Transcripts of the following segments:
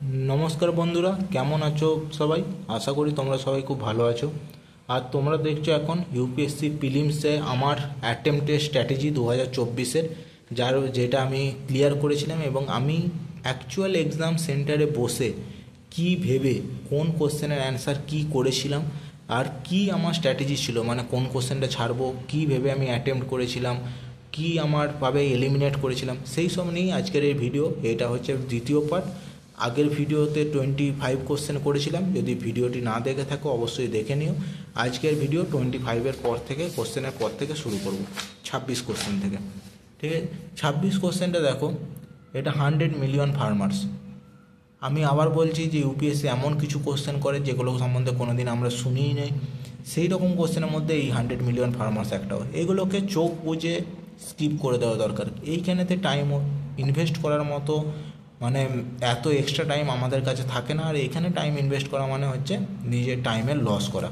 নমস্কার বন্ধুরা, কেমন আছো সবাই? আশা করি তোমরা সবাই খুব ভালো আছো। আর তোমরা দেখছো এখন ইউপিএসসি প্রিলিমসে আমার অ্যাটেম্পটের স্ট্র্যাটেজি 2024-এর, যেটা আমি ক্লিয়ার করেছিলাম। এবং আমি অ্যাকচুয়াল এক্সাম সেন্টারে বসে কি ভেবে কোন কোশ্চেনের অ্যান্সার কি করেছিলাম আর কি আমার স্ট্র্যাটেজি ছিল, মানে কোন কোশ্চেনটা ছাড়বো, কি ভেবে আমি অ্যাটেম্প্ট করেছিলাম, কি আমার ভাবে এলিমিনেট করেছিলাম, সেই সব নিয়েই আজকের এই ভিডিও। এটা হচ্ছে দ্বিতীয় পার্ট। আগের ভিডিওতে 25 কোশ্চেন করেছিলাম, যদি ভিডিওটি না দেখে থাকো অবশ্যই দেখে নিও। আজকের ভিডিও 25-এর পর থেকে, কোশ্চেনের পর থেকে শুরু করব, 26 কোশ্চেন থেকে। ঠিক আছে, 26 কোশ্চেনটা দেখো, এটা 100 মিলিয়ন ফার্মার্স। আমি আবার বলছি যে ইউপিএসসি এমন কিছু কোশ্চেন করে যেগুলো সম্বন্ধে কোনোদিন আমরা শুনিই নেই, সেই রকম কোশ্চেনের মধ্যে এই 100 মিলিয়ন ফার্মার্স একটাও। এগুলোকে চোখ বুজে স্কিপ করে দেওয়া দরকার। এইখানেতে টাইম ইনভেস্ট করার মতো মানে এত এক্সট্রা টাইম আমাদের কাছে থাকে না। আর এখানে টাইম ইনভেস্ট করা মানে হচ্ছে নিজের টাইমের লস করা।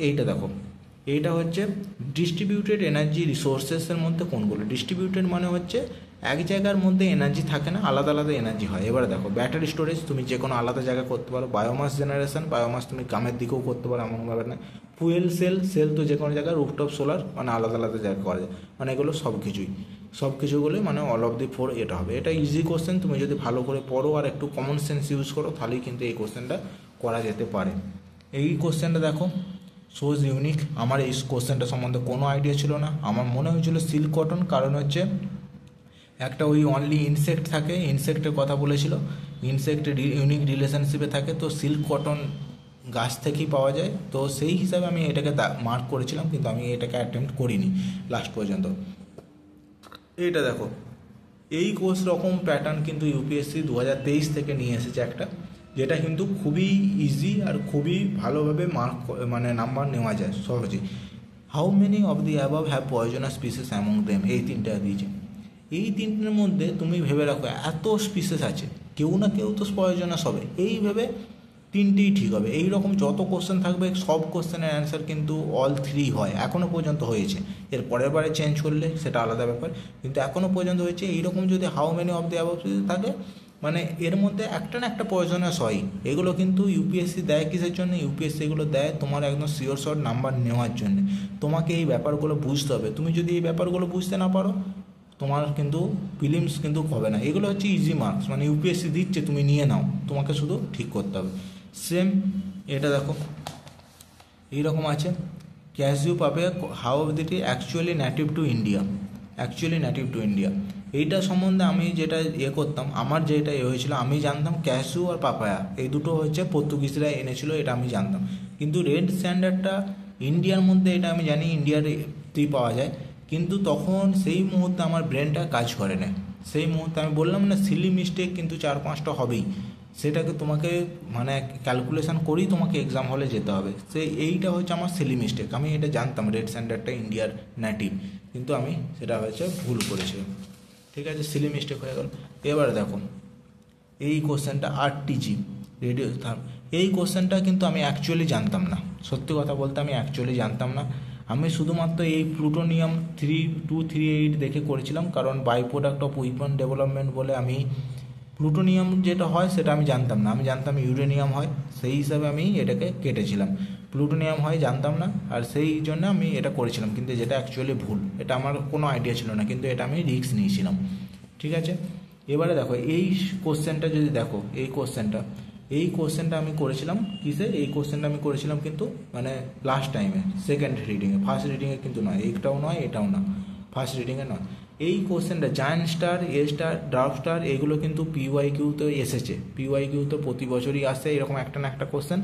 এইটা দেখো, এইটা হচ্ছে ডিস্ট্রিবিউটেড এনার্জি রিসোর্সেসের মধ্যে কোনগুলো। ডিস্ট্রিবিউটেড মানে হচ্ছে এক জায়গার মধ্যে এনার্জি থাকে না, আলাদা আলাদা এনার্জি হয়। এবারে দেখো, ব্যাটারি স্টোরেজ তুমি যে কোনো আলাদা জায়গায় করতে পারো। বায়োমাস জেনারেশন, বায়োমাস তুমি গ্রামের দিকেও করতে পারো, এমনভাবে না। ফুয়েল সেল, সেল তো যে কোনো জায়গায়। রুফটপ সোলার মানে আলাদা আলাদা জায়গায় করা যায়। মানে এগুলো সব কিছুগুলোই মানে অল অফ দি ফোর এটা হবে। এটা ইজি কোশ্চেন, তুমি যদি ভালো করে পড়ো আর একটু কমন সেন্স ইউজ করো তাহলেই কিন্তু এই কোশ্চেনটা করা যেতে পারে। এই কোশ্চেনটা দেখো, সোজ ইউনিক। আমার এই কোশ্চেনটা সম্বন্ধে কোনো আইডিয়া ছিল না। আমার মনে হয়েছিল সিল্ক কটন, কারণ হচ্ছে একটা ওই অনলি ইনসেক্ট থাকে, ইনসেক্টের কথা বলেছিল, ইনসেক্টের ইউনিক রিলেশনশিপে থাকে, তো সিল্ক কটন গাছ থেকেই পাওয়া যায়। তো সেই হিসাবে আমি এটাকে মার্ক করেছিলাম, কিন্তু আমি এটাকে অ্যাটেম্প্ট করিনি লাস্ট পর্যন্ত। এইটা দেখো, এই কোর্স রকম প্যাটার্ন কিন্তু ইউপিএসসি 2023 থেকে নিয়ে এসেছে একটা, যেটা কিন্তু খুবই ইজি আর খুবই ভালোভাবে মার্ক মানে নাম্বার নেওয়া যায় সহজেই। How many of the above have poisonous species among them, এই তিনটা দিয়েছে। এই তিনটের মধ্যে তুমি ভেবে রাখো, এত স্পিসিস আছে, কেউ না কেউ তো পয়জনাস হবে। এই ভেবে তিনটেই ঠিক হবে। এই রকম যত কোশ্চেন থাকবে সব কোশ্চেনের অ্যান্সার কিন্তু অল থ্রি হয়, এখনও পর্যন্ত হয়েছে। এর পরের বারে চেঞ্জ করলে সেটা আলাদা ব্যাপার, কিন্তু এখনও পর্যন্ত হয়েছে। এইরকম যদি how many of the above থাকে, মানে এর মধ্যে একটা না একটা পয়জনাস হয়। এগুলো কিন্তু ইউপিএসসি দেয় কিসের জন্য? ইউপিএসসি এগুলো দেয় তোমার একদম শিওর শর্ট নাম্বার নেওয়ার জন্য। তোমাকে এই ব্যাপারগুলো বুঝতে হবে। তুমি যদি এই ব্যাপারগুলো বুঝতে না পারো, তোমার কিন্তু প্রিলিমস কিন্তু হবে না। এগুলো হচ্ছে ইজি মার্কস, মানে ইউপিএসসি দিচ্ছে, তুমি নিয়ে নাও, তোমাকে শুধু ঠিক করতে হবে। সেম এটা দেখো, এইরকম আছে। ক্যাসিউ পাবে হাউ অফ দিটি actually native to India, actually native to India. এইটা সম্বন্ধে আমি যেটা করতাম, আমার যেটা হয়েছিল, আমি জানতাম ক্যাসিউ আর পাপায়া এই দুটো হচ্ছে পর্তুগিজরা এনেছিল, এটা আমি জানতাম। কিন্তু রেড স্যান্ডারটা ইন্ডিয়ার মধ্যে, এটা আমি জানি ইন্ডিয়াতেই পাওয়া যায়। কিন্তু তখন সেই মুহূর্তে আমার ব্রেনটা কাজ করে না। সেই মুহূর্তে আমি বললাম না, সিলি মিস্টেক কিন্তু 4-5টা হবেই। সেটাকে তোমাকে মানে ক্যালকুলেশন করেই তোমাকে এক্সাম হলে যেতে হবে। এইটা হচ্ছে আমার সিলি মিস্টেক। আমি এটা জানতাম রেড স্যান্ডারটা ইন্ডিয়ার নেটিভ, কিন্তু আমি সেটা হচ্ছে ভুল করেছিলাম। ঠিক আছে, সিলি মিস্টেক হয়ে গেল। এবারে দেখো, এই কোশ্চেনটা আরটিজি রেডিও থার্ম, এই কোশ্চেনটা কিন্তু আমি অ্যাকচুয়ালি জানতাম না। সত্যি কথা বলতে আমি অ্যাকচুয়ালি জানতাম না। আমি শুধুমাত্র এই প্লুটোনিয়াম 3238 দেখে করেছিলাম, কারণ by product of weapon development বলে আমি প্লুটোনিয়াম যেটা হয় সেটা আমি জানতাম না। আমি জানতাম ইউরেনিয়াম হয়, সেই হিসাবে আমি এটাকে কেটেছিলাম। প্লুটোনিয়াম হয় জানতাম না, আর সেই জন্য আমি এটা করেছিলাম, কিন্তু যেটা অ্যাকচুয়ালি ভুল। এটা আমার কোনো আইডিয়া ছিল না, কিন্তু এটা আমি রিস্ক নিয়েছিলাম। ঠিক আছে, এবারে দেখো এই কোশ্চেনটা যদি দেখো, এই কোশ্চেনটা আমি করেছিলাম কিসে? এই কোশ্চেনটা আমি করেছিলাম কিন্তু মানে লাস্ট টাইমে সেকেন্ড রিডিংয়ে, ফার্স্ট রিডিংয়ে কিন্তু নয়। এটাও নয়, এটাও না, ফার্স্ট রিডিংয়ে নয়। এই কোশ্চেনটা জায়ান্ট স্টার, এ স্টার, ড্রাফট স্টার, এগুলো কিন্তু পিওয়াই কিউতে এসেছে। পিওয়াই কিউতে প্রতি বছরই আসে এরকম একটা না একটা কোশ্চেন,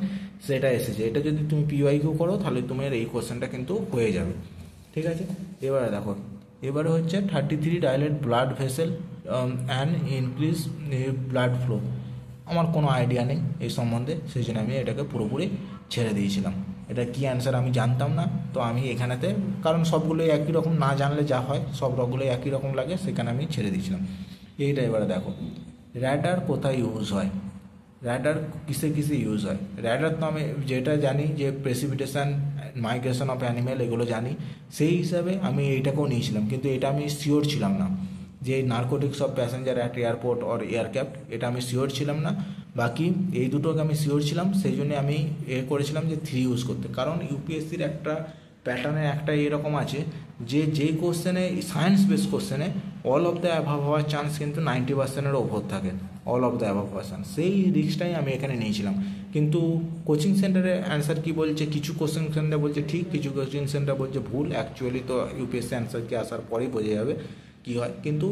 সেটা এসেছে। এটা যদি তুমি পিওয়াই কিউ করো তাহলে তোমার এই কোশ্চেনটা কিন্তু হয়ে যাবে। ঠিক আছে, এবারে দেখো, এবারে হচ্ছে 33 dilate blood vessel and increase blood flow. আমার কোনো আইডিয়া নেই এই সম্বন্ধে, সেই জন্য আমি এটাকে পুরোপুরি ছেড়ে দিয়েছিলাম। এটা কী অ্যান্সার আমি জানতাম না, তো আমি এখানেতে, কারণ সবগুলোই একই রকম, না জানলে যা হয় সবগুলোই একই রকম লাগে, সেখানে আমি ছেড়ে দিয়েছিলাম। এইটা এবারে দেখো, র্যাডার কোথায় ইউজ হয়, র্যাডার কিসে কিসে ইউজ হয়। র্যাডার তো আমি যেটা জানি যে প্রেসিপিটেশন, মাইগ্রেশন অফ অ্যানিমেল, এগুলো জানি। সেই হিসাবে আমি এইটাকেও নিয়েছিলাম, কিন্তু এটা আমি শিওর ছিলাম না যে narcotics of passenger at airport or aircraft, এটা আমি শিওর ছিলাম না। বাকি এই দুটোকে আমি শিওর ছিলাম, সেই জন্য আমি করেছিলাম যে 3 ইউজ করতে। কারণ ইউপিএসসির একটা প্যাটার্নে একটা এরকম আছে যে যেই কোশ্চেনে সায়েন্স বেস কোশ্চেনে অল অফ দ্য অ্যাভাব হওয়ার চান্স কিন্তু 90%-এর ওপর থাকে, all of the above percent. সেই রিস্কটাই আমি এখানে নিয়েছিলাম। কিন্তু কোচিং সেন্টারে অ্যান্সার কি বলছে, কিছু কোচিং সেন্টার বলছে ঠিক, কিছু কোচিং সেন্টার বলছে ভুল। অ্যাকচুয়ালি তো ইউপিএসসি অ্যান্সার কি আসার পরেই বোঝা যাবে কী হয়। কিন্তু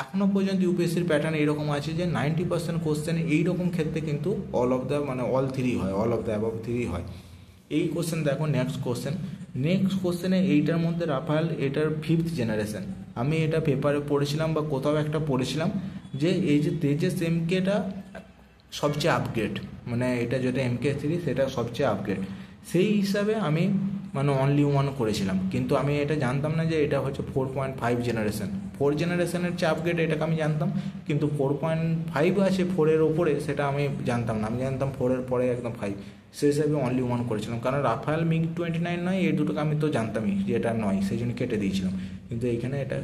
এখনও পর্যন্ত ইউপিএসসির প্যাটার্ন এরকম আছে যে 90% কোশ্চেন এইরকম ক্ষেত্রে কিন্তু অল অফ দ্য মানে অল 3 হয়, অল অফ দ্য অ্যাভাব 3 হয়। এই কোশ্চেন দেখো, নেক্সট কোশ্চেনে এইটার মধ্যে রাফায়েল এটার 5th জেনারেশন। আমি এটা পেপারে পড়েছিলাম বা কোথাও একটা পড়েছিলাম যে এই যে তেজস এমকেটা সবচেয়ে আপগ্রেড, মানে এটা যেটা MK3 সেটা সবচেয়ে আপগ্রেড। সেই হিসাবে আমি মানে অনলি 1 করেছিলাম, কিন্তু আমি এটা জানতাম না যে এটা হচ্ছে 4.5 জেনারেশন। 4 জেনারেশনের চেয়ে আপগ্রেড, এটাকে আমি জানতাম, কিন্তু 4.5 আছে 4-এর ওপরে সেটা আমি জানতাম না। আমি জানতাম 4-এর পরে একদম 5, সেই হিসাবে অনলি 1 করেছিলাম। কারণ রাফায়েল MiG-29 নয়, এই দুটোকে আমি তো জানতামই যে এটা নয়, সেই জন্য কেটে দিয়েছিলাম। কিন্তু এইখানে এটা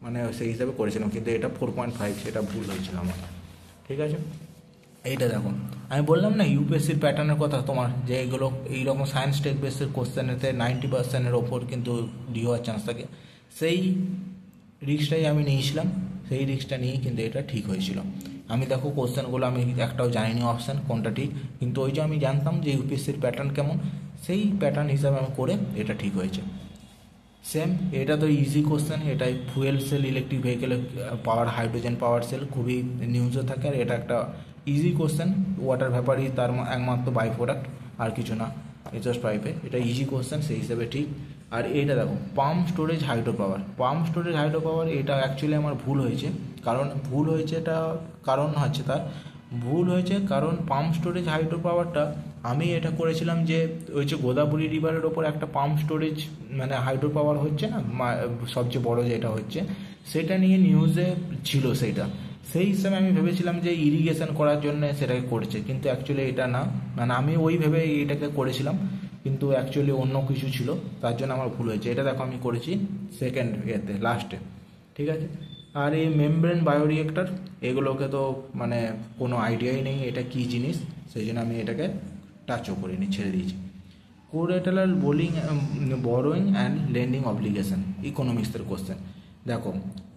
মানে সেই হিসাবে করেছিলাম, কিন্তু এটা 4.5, সেটা ভুল হয়েছিল আমার। ঠিক আছে, এইটা দেখো, আমি বললাম না ইউপিএসসির প্যাটার্নের কথা তোমার, যে এগুলো এইরকম সায়েন্স টেক বেসের কোশ্চেনেতে 90%-এর ওপর কিন্তু ডি হওয়ার চান্স থাকে। সেই রিস্কটাই আমি নিয়েছিলাম, সেই রিস্কটা নিয়েই কিন্তু এটা ঠিক হয়েছিল। আমি দেখো কোশ্চেনগুলো আমি একটাও জানিনি অপশান কোনটা ঠিক, কিন্তু ওই যে আমি জানতাম যে ইউপিএসসির প্যাটার্ন কেমন, সেই প্যাটার্ন হিসাবে আমি করে এটা ঠিক হয়েছে। সেম, এটা তো ইজি কোশ্চেন, এটাই ফুয়েল সেল ইলেকট্রিক ভেহিকেলের পাওয়ার, হাইড্রোজেন পাওয়ার সেল, খুবই নিউজে থাকে। আর এটা একটা ইজি কোশ্চেন, ওয়াটার ভ্যাপারই তার একমাত্র বাই প্রোডাক্ট, আর কিছু না, এক্সস্ট পাইপে। এটা ইজি কোশ্চেন, সেই হিসেবে ঠিক। আর এইটা দেখো, পাম্প স্টোরেজ হাইড্রো পাওয়ার, এটা অ্যাকচুয়ালি আমার ভুল হয়েছে। ভুল হয়েছে কারণ পাম্প স্টোরেজ হাইড্রো পাওয়ারটা আমি এটা করেছিলাম যে ওই যে গোদাবরী রিভারের ওপর একটা পাম্প স্টোরেজ মানে হাইড্রো পাওয়ার হচ্ছে না, সবচেয়ে বড় যেটা হচ্ছে, সেটা নিয়ে নিউজে ছিল সেইটা। সেই হিসাবে আমি ভেবেছিলাম যে ইরিগেশন করার জন্য সেটাকে করছে, কিন্তু অ্যাকচুয়ালি এটা না। মানে আমি ওই ভেবে এটাকে করেছিলাম, কিন্তু অ্যাকচুয়ালি অন্য কিছু ছিল, তার জন্য আমার ভুল হয়েছে। এটা দেখো আমি করেছি সেকেন্ড লাস্টে। ঠিক আছে, আর এই মেমব্রেন বায়োরিয়েক্টর, এগুলোকে তো মানে কোনো আইডিয়াই নেই এটা কী জিনিস, সেই জন্য আমি এটাকে টাচও করিনি, ছেড়ে দিয়েছি। Collateral borrowing and lending obligation, ইকোনমিক্সের কোশ্চেন। দেখো,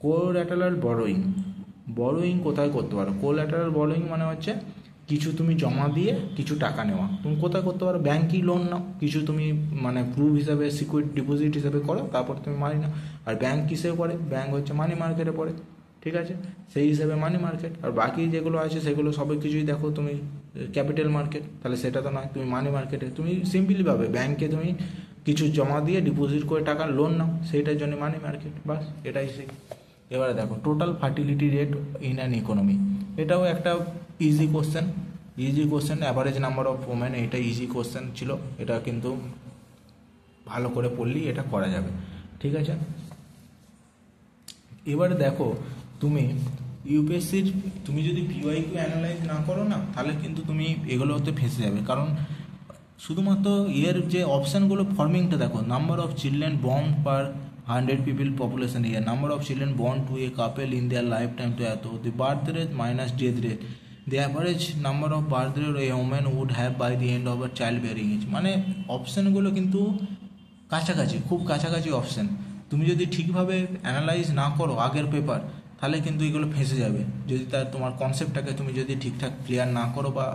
কোলেটারাল বরোয়িং কোথায় করতে পারো? কোলেটারাল বরোয়িং মানে হচ্ছে কিছু তুমি জমা দিয়ে কিছু টাকা নেওয়া। তুমি কোথায় করতে পারো? ব্যাঙ্কই লোন নাও, কিছু তুমি মানে প্রুফ হিসাবে সিকিউরিটি ডিপোজিট হিসাবে করো, তারপর তুমি মানি নাও। আর ব্যাঙ্ক কিসে পড়ে? ব্যাঙ্ক হচ্ছে মানি মার্কেটে পড়ে। ঠিক আছে, সেই হিসাবে মানি মার্কেট। আর বাকি যেগুলো আছে সেগুলো সবই কিছুই দেখো তুমি ক্যাপিটাল মার্কেট, তাহলে সেটা তো নয়, তুমি মানি মার্কেটে তুমি সিম্পলি ভাবে ব্যাঙ্কে তুমি কিছু জমা দিয়ে ডিপোজিট করে টাকা লোন নাও, সেইটার জন্য মানি মার্কেট, বাস এটাই সেই। এবারে দেখো, total fertility rate in an economy, এটাও একটা easy question. Average number of women, এটা ইজি কোশ্চেন ছিল, এটা কিন্তু ভালো করে পড়লেই এটা করা যাবে। ঠিক আছে, এবারে দেখো, তুমি ইউপিএসসির তুমি যদি PYQ অ্যানালাইজ না করো না, তাহলে কিন্তু তুমি এগুলোতে ফেঁসে যাবে। কারণ শুধুমাত্র এর যে অপশানগুলো ফর্মিংটা দেখো, number of children born per 100 people population year, number of children born to a couple in their lifetime to এত, the birth rate minus death rate, the average number of birth rate a woman would have by the end of her childbearing age। মানে অপশানগুলো কিন্তু কাছাকাছি, খুব কাছাকাছি option. তুমি যদি ঠিকভাবে অ্যানালাইজ না করো আগের পেপার, তাহলে কিন্তু এগুলো ফেঁসে যাবে। যদি তোমার কনসেপ্টটাকে তুমি যদি ঠিকঠাক ক্লিয়ার না করো বা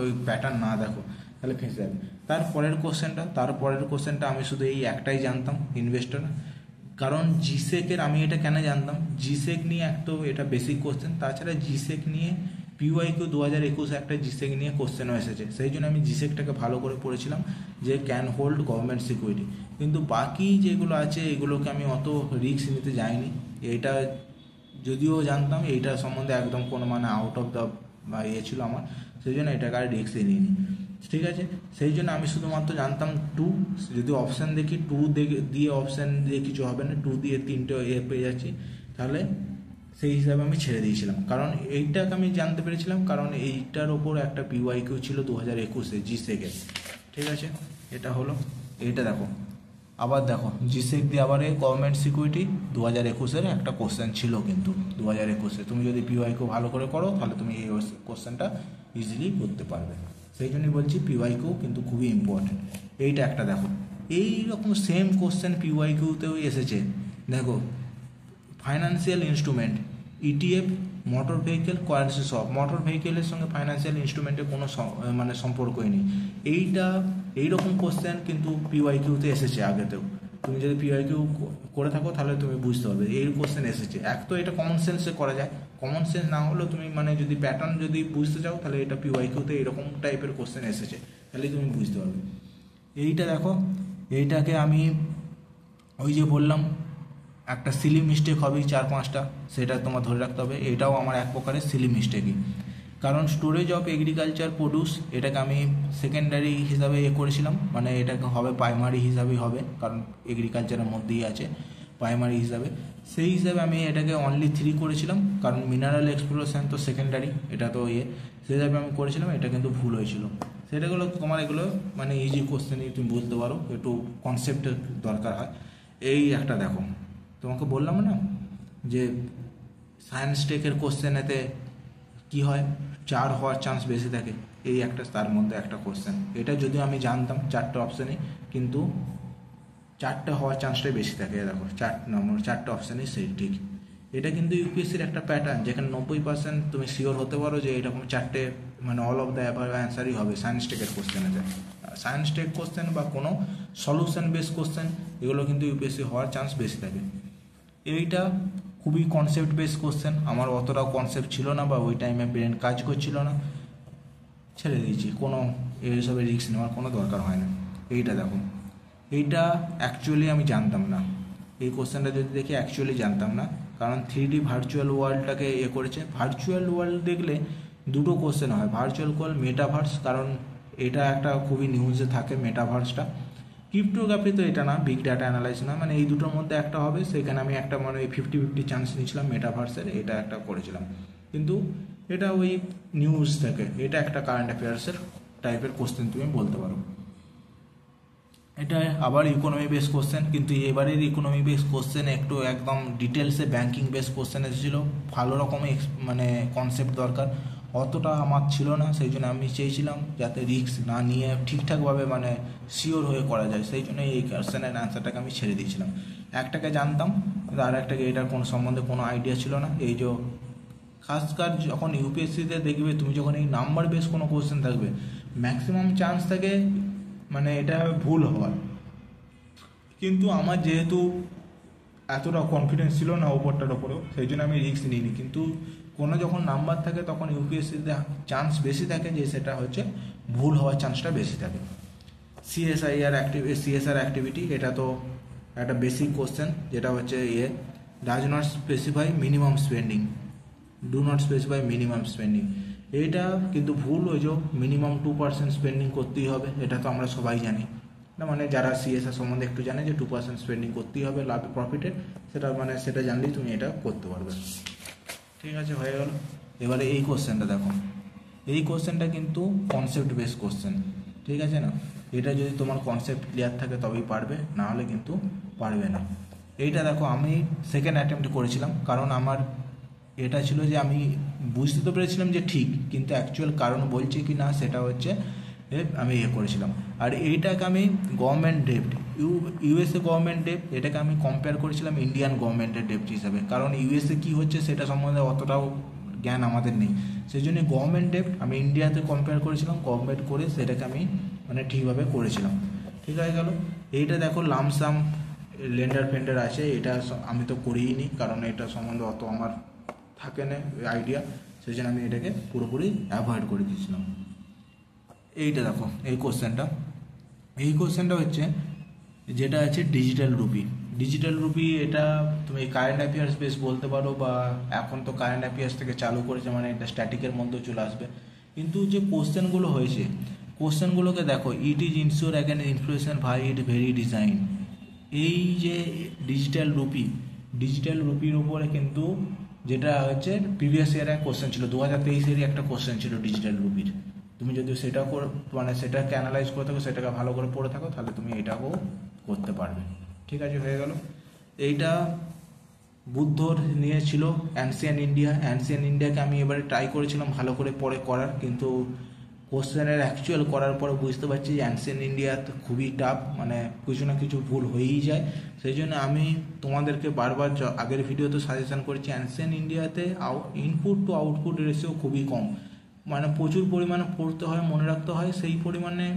ওই প্যাটার্ন না দেখো, তাহলে ফেঁসে যাবে। তারপরের কোশ্চেনটা আমি শুধু এই একটাই জানতাম, ইনভেস্টর। কারণ জিসেকের আমি এটা কেন জানতাম, জিসেক নিয়ে তো এটা বেসিক কোশ্চেন, তাছাড়া জিসেক নিয়ে PYQ 2021 একটা জিসেক নিয়ে কোশ্চেনও এসেছে, সেই জন্য আমি জিসেকটাকে ভালো করে পড়েছিলাম যে ক্যান হোল্ড গভর্নমেন্ট সিকিউরিটি। কিন্তু বাকি যেগুলো আছে এগুলোকে আমি অত রিস্ক নিতে যাইনি। এটা যদিও জানতাম, এইটার সম্বন্ধে একদম কোনো মানে আউট অফ দ্য ছিল আমার, সেই জন্য এটাকে আর রিস্কই নিইনি। ঠিক আছে, সেই জন্য আমি শুধুমাত্র জানতাম 2, যদি অপশান দেখি 2 দিয়ে অপশান দিয়ে কিছু হবে না, 2 দিয়ে 3টে পেয়ে যাচ্ছি, তাহলে সেই হিসাবে আমি ছেড়ে দিয়েছিলাম। কারণ এইটাকে আমি জানতে পেরেছিলাম, কারণ এইটার ওপর একটা PYQ ছিল 2021-এ জিসেকের। ঠিক আছে, এটা হলো। এইটা দেখো, আবার দেখো জিসেক দিয়ে আবার এই গভর্নমেন্ট সিকিউরিটি 2021-এর একটা কোশ্চেন ছিল, কিন্তু 2021-এ তুমি যদি পিওয়াইকিউ ভালো করে করো তাহলে তুমি এই কোশ্চেনটা ইজিলি করতে পারবে। সেই জন্যই বলছি পিওয়াইকিউ কিন্তু খুবই ইম্পর্টেন্ট। এইটা একটা দেখো, এই রকম সেম কোশ্চেন পিওয়াইকিউতেও এসেছে। দেখো financial instrument, ETF, motor vehicle, currency সব। মোটর ভেহিকেলের সঙ্গে ফাইন্যান্সিয়াল ইনস্ট্রুমেন্টের কোনো মানে সম্পর্কই নেই। এইরকম কোশ্চেন কিন্তু পিওয়াইকিউতে এসেছে আগেতেও। তুমি যদি পিওয়াইকিউ করে থাকো তাহলে তুমি বুঝতে পারবে এই কোশ্চেন এসেছে। এক তো এটা কমন সেন্সে করা যায়, কমন সেন্স না হলেও তুমি মানে যদি প্যাটার্ন যদি বুঝতে চাও তাহলে এটা পিওয়াইকিউতে এরকম টাইপের কোশ্চেন এসেছে, তাহলে তুমি বুঝতে পারবে। এইটা দেখো, এইটাকে আমি ওই যে বললাম একটা সিলি মিস্টেক হবে 4-5টা, সেটা তোমার ধরে রাখতে হবে। এটাও আমার এক প্রকারের সিলি মিস্টেকই, কারণ স্টোরেজ অফ এগ্রিকালচার প্রডিউস এটাকে আমি সেকেন্ডারি হিসাবে করেছিলাম, মানে এটাকে হবে প্রাইমারি হিসাবেই হবে, কারণ এগ্রিকালচারের মধ্যেই আছে প্রাইমারি হিসাবে। সেই হিসাবে আমি এটাকে অনলি 3 করেছিলাম, কারণ মিনারেল এক্সপ্লোরেশন তো সেকেন্ডারি, এটা তো সেই হিসাবে আমি করেছিলাম। এটা কিন্তু ভুল হয়েছিল। সেটাগুলো তোমার এগুলো মানে ইজি কোশ্চেনই তুমি বুঝতে পারো, একটু কনসেপ্টের দরকার হয়। এই একটা দেখো, তোমাকে বললাম না যে সায়েন্স টেকের কোশ্চেনেতে কী হয়, 4 হওয়ার চান্স বেশি থাকে। এই একটা তার মধ্যে একটা কোশ্চেন, এটা যদিও আমি জানতাম 4টে অপশানই, কিন্তু 4টে হওয়ার চান্সটাই বেশি থাকে। দেখো 4 নম্বর 4টে অপশানই সেই ঠিক। এটা কিন্তু ইউপিএসসির একটা প্যাটার্ন, যেখানে 90% তুমি শিওর হতে পারো যে এরকম 4টে মানে অল অফ দ্য অ্যাভাব অ্যান্সারই হবে সায়েন্স টেকের কোশ্চেনেতে। সায়েন্স টেক কোশ্চেন বা কোনো সলিউশন বেস কোশ্চেন এগুলো কিন্তু ইউপিএসসি হওয়ার চান্স বেশি থাকে। এইটা খুবই কনসেপ্ট বেস কোশ্চেন, আমার অতটাও কনসেপ্ট ছিল না বা ওই টাইমে ব্রেন কাজ করছিল না, ছেড়ে দিয়েছি। কোনো এইসবে রিস্ক নেওয়ার কোনো দরকার হয় না। এইটা দেখো, এইটা অ্যাকচুয়ালি আমি জানতাম না, এই কোশ্চেনটা যদি দেখি অ্যাকচুয়ালি জানতাম না, কারণ 3D ভার্চুয়াল ওয়ার্ল্ডটাকে করেছে। ভার্চুয়াল ওয়ার্ল্ড দেখলে দুটো কোশ্চেন হয়, ভার্চুয়াল ওয়ার্ল্ড, মেটাভার্স, কারণ এটা একটা খুবই নিউজে থাকে মেটাভার্সটা। ক্রিপ্টোগ্রাফি তো এটা না, বিগ ডাটা অ্যানালাইজ না, মানে এই দুটোর মধ্যে একটা হবে। সেখানে আমি একটা মানে 50-50 চান্স নিয়েছিলাম মেটাভার্সের, এটা একটা করেছিলাম। কিন্তু এটা ওই নিউজ থেকে, এটা একটা কারেন্ট অ্যাফেয়ার্সের টাইপের কোশ্চেন তুমি বলতে পারো। এটা আবার ইকোনমি বেস কোশ্চেন, কিন্তু এবারের ইকোনমি বেস কোশ্চেন একটু একদম ডিটেলসে ব্যাঙ্কিং বেস কোশ্চেন এসেছিলো। ভালো রকমের মানে কনসেপ্ট দরকার, অতটা আমার ছিল না। সেই জন্য আমি চেয়েছিলাম যাতে রিস্ক না নিয়ে ঠিকঠাকভাবে মানে শিওর হয়ে করা যায়, সেই জন্য এই কোশ্চেনের অ্যান্সারটাকে আমি ছেড়ে দিয়েছিলাম। একটাকে জানতাম, আর একটাকে এটার কোনো সম্বন্ধে কোনো আইডিয়া ছিল না। এই যে খাসকার যখন ইউপিএসসিতে দেখবে তুমি যখন এই নাম্বার বেস কোনো কোশ্চেন থাকবে, ম্যাক্সিমাম চান্স থাকে মানে এটা ভুল হওয়ার। কিন্তু আমার যেহেতু এতটা কনফিডেন্স ছিল না ওপরটার ওপরেও, সেই জন্য আমি রিস্ক নিইনি। কিন্তু কোনো যখন নাম্বার থাকে তখন ইউপিএসসিতে চান্স বেশি থাকে যে সেটা হচ্ছে ভুল হওয়ার চান্সটা বেশি থাকে। সিএসআর অ্যাক্টিভিটি, এটা তো একটা বেসিক কোশ্চেন, যেটা হচ্ছে does not specify minimum spending, do not specify minimum spending. এইটা কিন্তু ভুল, ওই যে মিনিমাম 2% স্পেন্ডিং করতেই হবে, এটা তো আমরা সবাই জানি না, মানে যারা সিএসআর সম্বন্ধে একটু জানে যে 2% স্পেন্ডিং করতেই হবে লাভ প্রফিটে, সেটা মানে সেটা জানলেই তুমি এটা করতে পারবে। ঠিক আছে, হয়ে গেল। এবারে এই কোশ্চেনটা দেখো, এই কোশ্চেনটা কিন্তু কনসেপ্ট বেস কোশ্চেন, ঠিক আছে না? এটা যদি তোমার কনসেপ্ট ক্লিয়ার থাকে তবেই পারবে, না হলে কিন্তু পারবে না। এইটা দেখো, আমি সেকেন্ড অ্যাটেম্প্ট করেছিলাম, কারণ আমার এটা ছিল যে আমি বুঝতে তো পেরেছিলাম যে ঠিক, কিন্তু অ্যাকচুয়াল কারণ বলছে কি না সেটা হচ্ছে আমি করেছিলাম। আর এইটাকে আমি গভর্নমেন্ট ডেপ্ট, ইউএসএ গভর্নমেন্ট ডেপ্ট, এটাকে আমি কম্পেয়ার করেছিলাম ইন্ডিয়ান গভর্নমেন্টের ডেপ্ট হিসাবে, কারণ ইউএসএ কী হচ্ছে সেটা সম্বন্ধে অতটাও জ্ঞান আমাদের নেই। সেই জন্য গভর্নমেন্ট ডেপ্ট আমি ইন্ডিয়াতে কম্পেয়ার করেছিলাম, কম্পেয়ার করে সেটাকে আমি মানে ঠিকভাবে করেছিলাম। ঠিক হয়ে গেল। এইটা দেখো লামসাম লেন্ডার ফেন্ডার আছে, এটা আমি তো করিই নি, কারণ এটা সম্বন্ধে অত আমার থাকে না আইডিয়া, সেই জন্য আমি এটাকে পুরোপুরি অ্যাভয়েড করে দিয়েছিলাম। এইটা দেখো, এই কোশ্চেনটা হচ্ছে যেটা আছে ডিজিটাল রুপি। ডিজিটাল রুপি এটা তুমি কারেন্ট অ্যাফেয়ার্স বেস বলতে পারো, বা এখন তো কারেন্ট অ্যাফেয়ার্স থেকে চালু করেছে, মানে এটা স্ট্যাটিকের মধ্যেও চলে আসবে। কিন্তু যে কোশ্চেনগুলো হয়েছে, কোশ্চেনগুলোকে দেখো, it is insure again inflation by it very design. এই যে ডিজিটাল রুপির উপরে কিন্তু যেটা হচ্ছে প্রিভিয়াস ইয়ারে কোশ্চেন ছিল, 2023-এরই একটা কোশ্চেন ছিল ডিজিটাল রুপির। তুমি যদি সেটা মানে সেটাকে অ্যানালাইজ করে থাকো, সেটাকে ভালো করে পড়ে থাকো, তাহলে তুমি এটাকেও করতে পারবে। ঠিক আছে, হয়ে গেল। এইটা বুদ্ধর নিয়েছিল অ্যানসিয়েন্ট ইন্ডিয়াকে আমি এবারে ট্রাই করেছিলাম ভালো করে পরে করার, কিন্তু কোশ্চেনের অ্যাকচুয়াল করার পরে বুঝতে পারছি যে অ্যানসিয়েন্ট ইন্ডিয়া তো খুবই টাফ, মানে কিছু না কিছু ভুল হয়েই যায়। সেই জন্য আমি তোমাদেরকে বারবার আগের ভিডিওতে সাজেশন করেছি অ্যানসিয়েন্ট ইন্ডিয়াতে ইনপুট টু আউটপুট রেশিও খুবই কম, মানে প্রচুর পরিমাণে পড়তে হয়, মনে রাখতে হয়, সেই পরিমাণে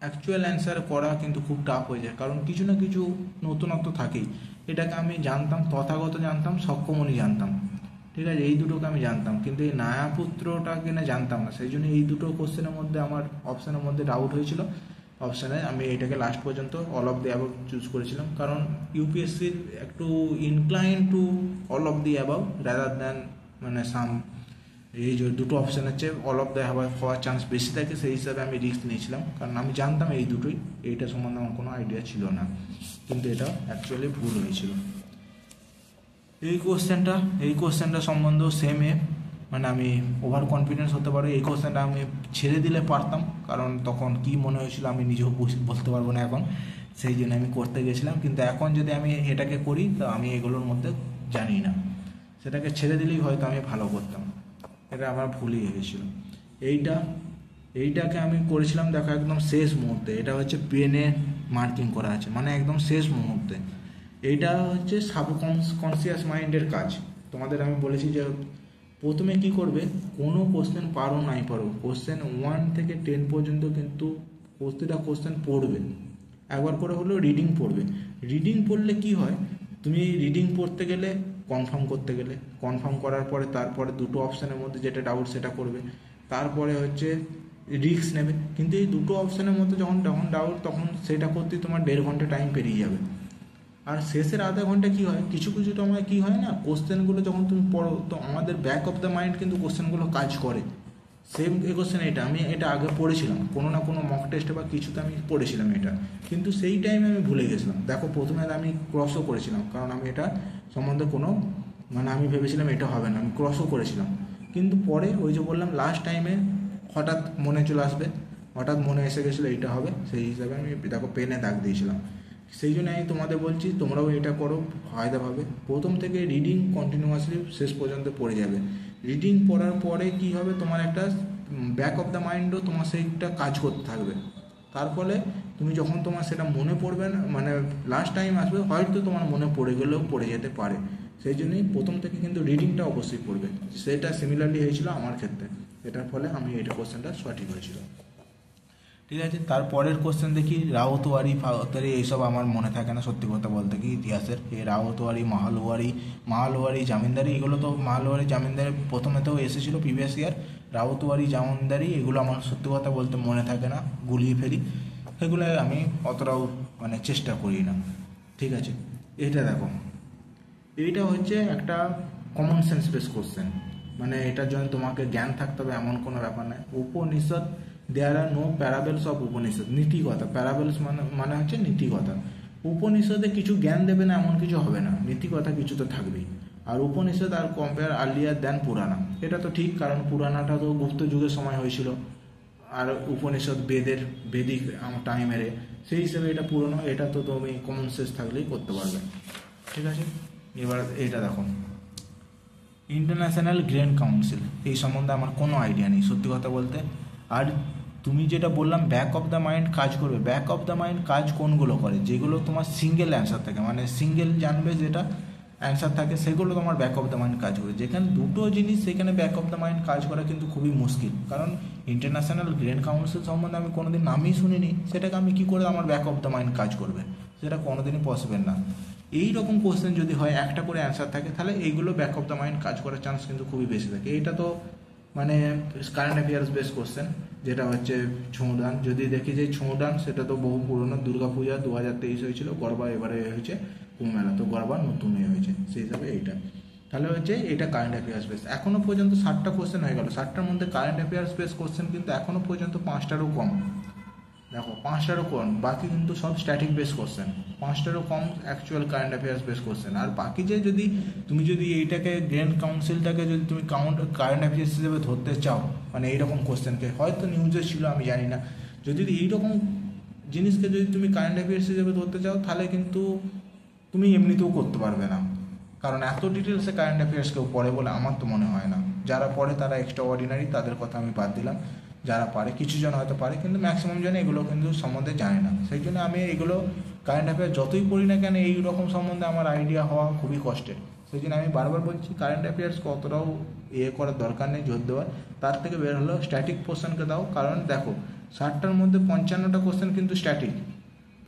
অ্যাকচুয়াল অ্যান্সার করা কিন্তু খুব টাফ হয়ে যায়, কারণ কিছু না কিছু নতুনত্ব থাকেই। এটাকে আমি জানতাম, তথাগত জানতাম, সক্ষমণি জানতাম, ঠিক আছে, এই দুটোকে আমি জানতাম, কিন্তু এই নায়াপুত্রটা কিনা জানতাম না। সেই জন্য এই দুটো কোশ্চেনের মধ্যে আমার অপশানের মধ্যে ডাউট হয়েছিল। অপশানে আমি এটাকে লাস্ট পর্যন্ত all of the above choose করেছিলাম, কারণ ইউপিএসসির একটু incline to all of the above rather than মানে সাম, এই যে দুটো অপশান হচ্ছে অল অফ দ্য অ্যাবাভ হওয়ার চান্স বেশি থাকে, সেই হিসাবে আমি রিস্ক নিয়েছিলাম, কারণ আমি জানতাম এই দুটোই, এইটা সম্বন্ধে আমার কোনো আইডিয়া ছিল না, কিন্তু এটা অ্যাকচুয়ালি ভুল হয়েছিল। এই কোশ্চেনটা সম্বন্ধেও সেমে, মানে আমি ওভার কনফিডেন্স হতে পারি, এই কোশ্চেনটা আমি ছেড়ে দিলে পারতাম, কারণ তখন কি মনে হয়েছিল আমি নিজেও বলতে পারবো না এখন, সেই জন্য আমি করতে গেছিলাম। কিন্তু এখন যদি আমি এটাকে করি তো আমি এগুলোর মধ্যে জানি না, সেটাকে ছেড়ে দিলেই হয়তো আমি ভালো করতাম, এটা আমার ভুলই হয়েছিল। এইটাকে আমি করেছিলাম দেখো একদম শেষ মুহূর্তে, এটা হচ্ছে পেনে মার্কিং করা আছে, মানে একদম শেষ মুহূর্তে। এইটা হচ্ছে সাবকনসিয়াস মাইন্ডের কাজ। তোমাদের আমি বলেছি যে প্রথমে কি করবে, কোনো কোশ্চেন পারো নাই পারো, কোশ্চেন 1 থেকে 10 পর্যন্ত কিন্তু প্রতিটা কোশ্চেন পড়বে, একবার করে হলেও রিডিং পড়বে। রিডিং পড়লে কি হয়, তুমি রিডিং পড়তে গেলে কনফার্ম করার পরে তারপরে দুটো অপশানের মধ্যে যেটা ডাউট সেটা করবে, তারপরে হচ্ছে রিস্ক নেবে। কিন্তু এই দুটো অপশানের মধ্যে যখন ডাউট, তখন সেটা করতেই তোমার 1.5 ঘন্টা টাইম পেরিয়ে যাবে। আর শেষের আধা ঘন্টা কী হয়, কিছু সময় কী হয় না, কোশ্চেনগুলো যখন তুমি পড়ো তো আমাদের ব্যাক অফ দ্য মাইন্ড কিন্তু কোশ্চেনগুলো কাজ করে। সেম কোশ্চেন আমি এটা আগে পড়েছিলাম, কোনো না কোনো মক টেস্টে বা কিছুতে আমি পড়েছিলাম এটা, কিন্তু সেই টাইমে আমি ভুলে গেছিলাম। দেখো প্রথমে আমি ক্রসও করেছিলাম, কারণ আমি এটা সম্বন্ধে কোনো মানে আমি ভেবেছিলাম এটা হবে না, আমি ক্রসও করেছিলাম, কিন্তু পরে ওই যে বললাম লাস্ট টাইমে হঠাৎ মনে চলে আসবে, হঠাৎ মনে এসে গেছিলো এইটা হবে, সেই হিসাবে আমি দেখো পেনে দাগ দিয়েছিলাম। সেই জন্য আমি তোমাদের বলছি তোমরাও এটা করো ফায়দাভাবে, প্রথম থেকে রিডিং কন্টিনিউয়াসলি শেষ পর্যন্ত পড়ে যাবে। রিডিং পড়ার পরে কি হবে, তোমার একটা ব্যাক অফ দ্য মাইন্ডও তোমার সেইটা কাজ করতে থাকবে, তার ফলে তুমি যখন তোমার সেটা মনে পড়বে না, মানে লাস্ট টাইম আসবে, হয়তো তোমার মনে পড়ে গেলেও পড়ে যেতে পারে। সেই জন্যই প্রথম থেকে কিন্তু রিডিংটা অবশ্যই পড়বে, সেটা সিমিলারলি হয়েছিল আমার ক্ষেত্রে, এটার ফলে আমি এটা কোশ্চেনটা সঠিক হয়েছিল। ঠিক আছে, তারপরের কোশ্চেন দেখি, রাওতওয়ারি ফাওয়ারি এইসব আমার মনে থাকে না সত্যি কথা বলতে কি ইতিহাসের, এই রাওতওয়ারি মাহালওয়ারি জামিনদারি, এগুলো তো মাহালওয়ারি জামিনদারি প্রথমেতেও এসেছিলো প্রিভিয়াস ইয়ার, রাওতওয়ারি জামিনদারি এগুলো আমার সত্যি কথা বলতে মনে থাকে না, গুলিয়ে ফেলি, সেগুলো আমি অতটাও মানে চেষ্টা করি না। ঠিক আছে, এইটা দেখো, এইটা হচ্ছে একটা কমন সেন্স বেস কোশ্চেন, মানে এটার জন্য তোমাকে জ্ঞান থাকতে হবে এমন কোনো ব্যাপার নয়। উপনিষদ, দেয়ার আর নো প্যারাবেলস অফ উপনিষদ, নীতিকথা, প্যারাবেলস মানে হচ্ছে নীতিকথা। উপনিষদে কিছু জ্ঞান দেবে না এমন কিছু হবে না, নীতিকথা কিছু তো থাকবেই। আর উপনিষদ আর কম্পেয়ার আর্লিয়ার দেন পুরানা, এটা তো ঠিক, কারণ পুরানাটা তো গুপ্ত যুগের সময় হয়েছিল, আর উপনিষদ বেদিক টাইমের, সেই হিসেবে এটা পুরনো, এটা তো তুমি কমন সেন্স থাকলেই করতে পারবে। ঠিক আছে, এবার এইটা দেখো, ইন্টারন্যাশনাল গ্রেন কাউন্সিল, এই সম্বন্ধে আমার কোনো আইডিয়া নেই সত্যি কথা বলতে। আর তুমি যেটা বললাম ব্যাক অফ দ্য মাইন্ড কাজ করবে, ব্যাক অফ দ্য মাইন্ড কাজ কোনগুলো করে, যেগুলো তোমার সিঙ্গেল অ্যান্সার থাকে, মানে সিঙ্গেল জানবে যেটা অ্যান্সার থাকে, সেগুলো তোমার ব্যাক অফ দ্য মাইন্ড কাজ করে। যেখানে দুটো জিনিস সেখানে ব্যাক অফ দ্য মাইন্ড কাজ করা কিন্তু খুবই মুশকিল, কারণ ইন্টারন্যাশনাল গ্রেন কাউন্সিল সম্বন্ধে আমি কোনোদিন নামই শুনিনি, সেটাকে আমি কী করে আমার ব্যাক অফ দ্য মাইন্ড কাজ করবে, সেটা কোনোদিনই পসিবল না। এই রকম কোশ্চেন যদি হয়, একটা করে অ্যান্সার থাকে, তাহলে এইগুলো ব্যাক অফ দ্য মাইন্ড কাজ করার চান্স কিন্তু খুবই বেশি থাকে। এইটা তো মানে কারেন্ট অ্যাফেয়ার্স বেস কোশ্চেন, যেটা হচ্ছে ছৌদান, যদি দেখি যে ছৌদান সেটা তো বহু পুরনো, দুর্গাপূজা 2023 হয়েছিল, গরবা এবারে হয়েছে কুম্ভ মেলা, তো গরবা নতুন হয়েছে, সেই হিসাবে এইটা তাহলে হচ্ছে এটা কারেন্ট অ্যাফেয়ার্স বেস। এখনও পর্যন্ত 60টা কোশ্চেন হয়ে গেল, 60টার মধ্যে কারেন্ট অ্যাফেয়ার্স বেস কোশ্চেন কিন্তু এখনও পর্যন্ত 5টারও কম, দেখো 5টারও কম, বাকি কিন্তু সব স্ট্যাটিক বেস কোশ্চেন, 5টারও কম actual current affairs base question. আর বাকি যে তুমি যদি এইটাকে গ্র্যান্ড কাউন্সিলটাকে যদি তুমি কারেন্ট অ্যাফেয়ার্স হিসেবে ধরতে চাও, মানে এইরকম কোশ্চেনকে, হয়তো নিউজে ছিল আমি জানি না, যদি এইরকম জিনিসকে যদি তুমি কারেন্ট অ্যাফেয়ার্স হিসেবে ধরতে চাও তাহলে কিন্তু তুমি এমনিতেও করতে পারবে না, কারণ এত ডিটেলসে কারেন্ট অ্যাফেয়ার্স কেউ পড়ে বলে আমার তো মনে হয় না। যারা পড়ে তারা এক্সট্রা অর্ডিনারি, তাদের কথা আমি বাদ দিলাম। যারা পারে কিছু জন হয়তো পারে, কিন্তু ম্যাক্সিমাম জনে এগুলো কিন্তু সম্বন্ধে জানে না। সেই জন্য আমি এগুলো কারেন্ট অ্যাফেয়ার্স যতই পড়ি না কেন এই রকম সম্বন্ধে আমার আইডিয়া হওয়া খুবই কষ্টের। সেই জন্য আমি বারবার বলছি কারেন্ট অ্যাফেয়ার্সকে অতটাও করার দরকার নেই, জোর দেওয়ার। তার থেকে বের হলো স্ট্যাটিক পোর্শনকে দাও, কারণ দেখো 60টার মধ্যে 55টা কোশ্চেন কিন্তু স্ট্যাটিক।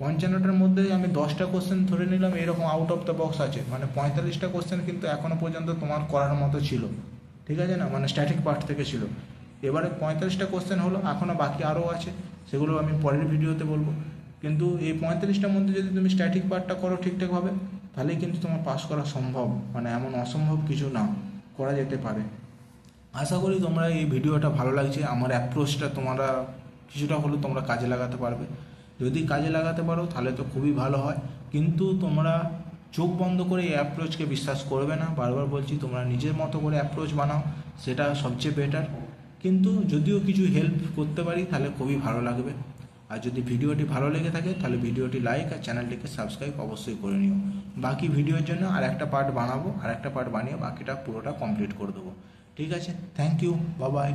55টার মধ্যে আমি 10টা কোশ্চেন ধরে নিলাম এরকম আউট অফ দ্য বক্স আছে, মানে 45টা কোশ্চেন কিন্তু এখনও পর্যন্ত তোমার করার মতো ছিল, ঠিক আছে না, মানে স্ট্যাটিক পার্ট থেকে ছিল। এবারে 45টা কোশ্চেন হলো, এখনও বাকি আরও আছে, সেগুলো আমি পরের ভিডিওতে বলবো। কিন্তু এই 45টার মধ্যে যদি তুমি স্ট্যাটিক পার্টটা করো ঠিকঠাকভাবে, তাহলেই কিন্তু তোমার পাস করা সম্ভব, মানে এমন অসম্ভব কিছু না, করা যেতে পারে। আশা করি তোমরা এই ভিডিওটা ভালো লাগছে, আমার অ্যাপ্রোচটা তোমরা কিছুটা হলেও তোমরা কাজে লাগাতে পারবে। যদি কাজে লাগাতে পারো তাহলে তো খুবই ভালো হয়, কিন্তু তোমরা চোখ বন্ধ করে এই অ্যাপ্রোচকে বিশ্বাস করবে না। বারবার বলছি তোমরা নিজের মতো করে অ্যাপ্রোচ বানাও, সেটা সবচেয়ে বেটার। কিন্তু যদিও কিছু হেল্প করতে পারি তাহলে খুবই ভালো লাগবে। আর যদি ভিডিওটি ভালো লেগে থাকে তাহলে ভিডিওটি লাইক আর চ্যানেলটিকে সাবস্ক্রাইব অবশ্যই করে নিও। বাকি ভিডিওর জন্য আর একটা পার্ট বানাবো, আর একটা পার্ট বানিয়ে বাকিটা পুরোটা কমপ্লিট করে দেবো। ঠিক আছে, থ্যাংক ইউ, বাই বাই।